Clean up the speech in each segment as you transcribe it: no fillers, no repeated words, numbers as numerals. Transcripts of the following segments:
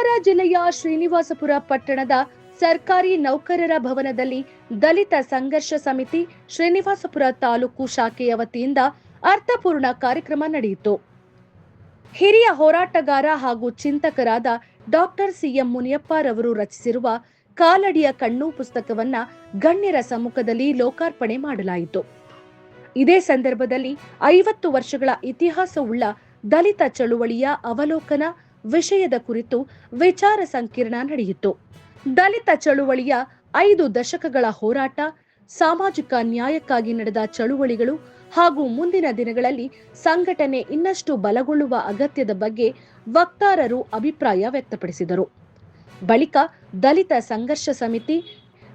ಕೋಲಾರ ಜಿಲ್ಲೆಯ ಶ್ರೀನಿವಾಸಪುರ ಪಟ್ಟಣದ ಸರ್ಕಾರಿ ನೌಕರರ ಭವನದಲ್ಲಿ ದಲಿತ ಸಂಘರ್ಷ ಸಮಿತಿ ಶ್ರೀನಿವಾಸಪುರ ತಾಲೂಕು ಶಾಖೆಯ ವತಿಯಿಂದ ಅರ್ಥಪೂರ್ಣ ಕಾರ್ಯಕ್ರಮ ನಡೆಯಿತು. ಹಿರಿಯ ಹೋರಾಟಗಾರ ಹಾಗೂ ಚಿಂತಕರಾದ ಡಾಕ್ಟರ್ ಸಿಎಂ ಮುನಿಯಪ್ಪರವರು ರಚಿಸಿರುವ ಕಾಲಡಿಯ ಕಣ್ಣು ಪುಸ್ತಕವನ್ನ ಗಣ್ಯರ ಸಮ್ಮುಖದಲ್ಲಿ ಲೋಕಾರ್ಪಣೆ ಮಾಡಲಾಯಿತು. ಇದೇ ಸಂದರ್ಭದಲ್ಲಿ 50 ವರ್ಷಗಳ ಇತಿಹಾಸವುಳ್ಳ ದಲಿತ ಚಳುವಳಿಯ ಅವಲೋಕನ ವಿಷಯದ ಕುರಿತು ವಿಚಾರ ಸಂಕಿರಣ ನಡೆಯಿತು. ದಲಿತ ಚಳುವಳಿಯ 5 ದಶಕಗಳ ಹೋರಾಟ, ಸಾಮಾಜಿಕ ನ್ಯಾಯಕ್ಕಾಗಿ ನಡೆದ ಚಳುವಳಿಗಳು ಹಾಗೂ ಮುಂದಿನ ದಿನಗಳಲ್ಲಿ ಸಂಘಟನೆ ಇನ್ನಷ್ಟು ಬಲಗೊಳ್ಳುವ ಅಗತ್ಯದ ಬಗ್ಗೆ ವಕ್ತಾರರು ಅಭಿಪ್ರಾಯ ವ್ಯಕ್ತಪಡಿಸಿದರು. ಬಳಿಕ ದಲಿತ ಸಂಘರ್ಷ ಸಮಿತಿ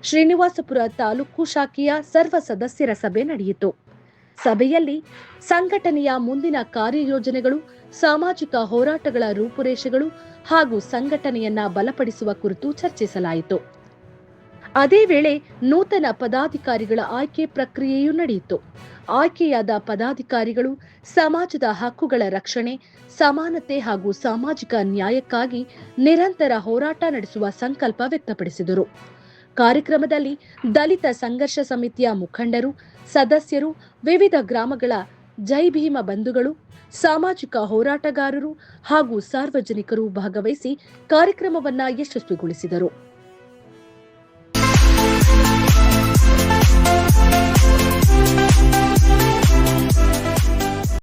ಶ್ರೀನಿವಾಸಪುರ ತಾಲೂಕು ಶಾಖೆಯ ಸರ್ವ ಸದಸ್ಯರ ಸಭೆ ನಡೆಯಿತು. ಸಭೆಯಲ್ಲಿ ಸಂಘಟನೆಯ ಮುಂದಿನ ಕಾರ್ಯಯೋಜನೆಗಳು, ಸಾಮಾಜಿಕ ಹೋರಾಟಗಳ ರೂಪುರೇಷೆಗಳು ಹಾಗೂ ಸಂಘಟನೆಯನ್ನ ಬಲಪಡಿಸುವ ಕುರಿತು ಚರ್ಚಿಸಲಾಯಿತು. ಅದೇ ವೇಳೆ ನೂತನ ಪದಾಧಿಕಾರಿಗಳ ಆಯ್ಕೆ ಪ್ರಕ್ರಿಯೆಯೂ ನಡೆಯಿತು. ಆಯ್ಕೆಯಾದ ಪದಾಧಿಕಾರಿಗಳು ಸಮಾಜದ ಹಕ್ಕುಗಳ ರಕ್ಷಣೆ, ಸಮಾನತೆ ಹಾಗೂ ಸಾಮಾಜಿಕ ನ್ಯಾಯಕ್ಕಾಗಿ ನಿರಂತರ ಹೋರಾಟ ನಡೆಸುವ ಸಂಕಲ್ಪ ವ್ಯಕ್ತಪಡಿಸಿದರು. ಕಾರ್ಯಕ್ರಮದಲ್ಲಿ ದಲಿತ ಸಂಘರ್ಷ ಸಮಿತಿಯ ಮುಖಂಡರು, ಸದಸ್ಯರು, ವಿವಿಧ ಗ್ರಾಮಗಳ ಜೈ ಭೀಮ ಬಂಧುಗಳು, ಸಾಮಾಜಿಕ ಹೋರಾಟಗಾರರು ಹಾಗೂ ಸಾರ್ವಜನಿಕರು ಭಾಗವಹಿಸಿ ಕಾರ್ಯಕ್ರಮವನ್ನು ಯಶಸ್ವಿಗೊಳಿಸಿದರು.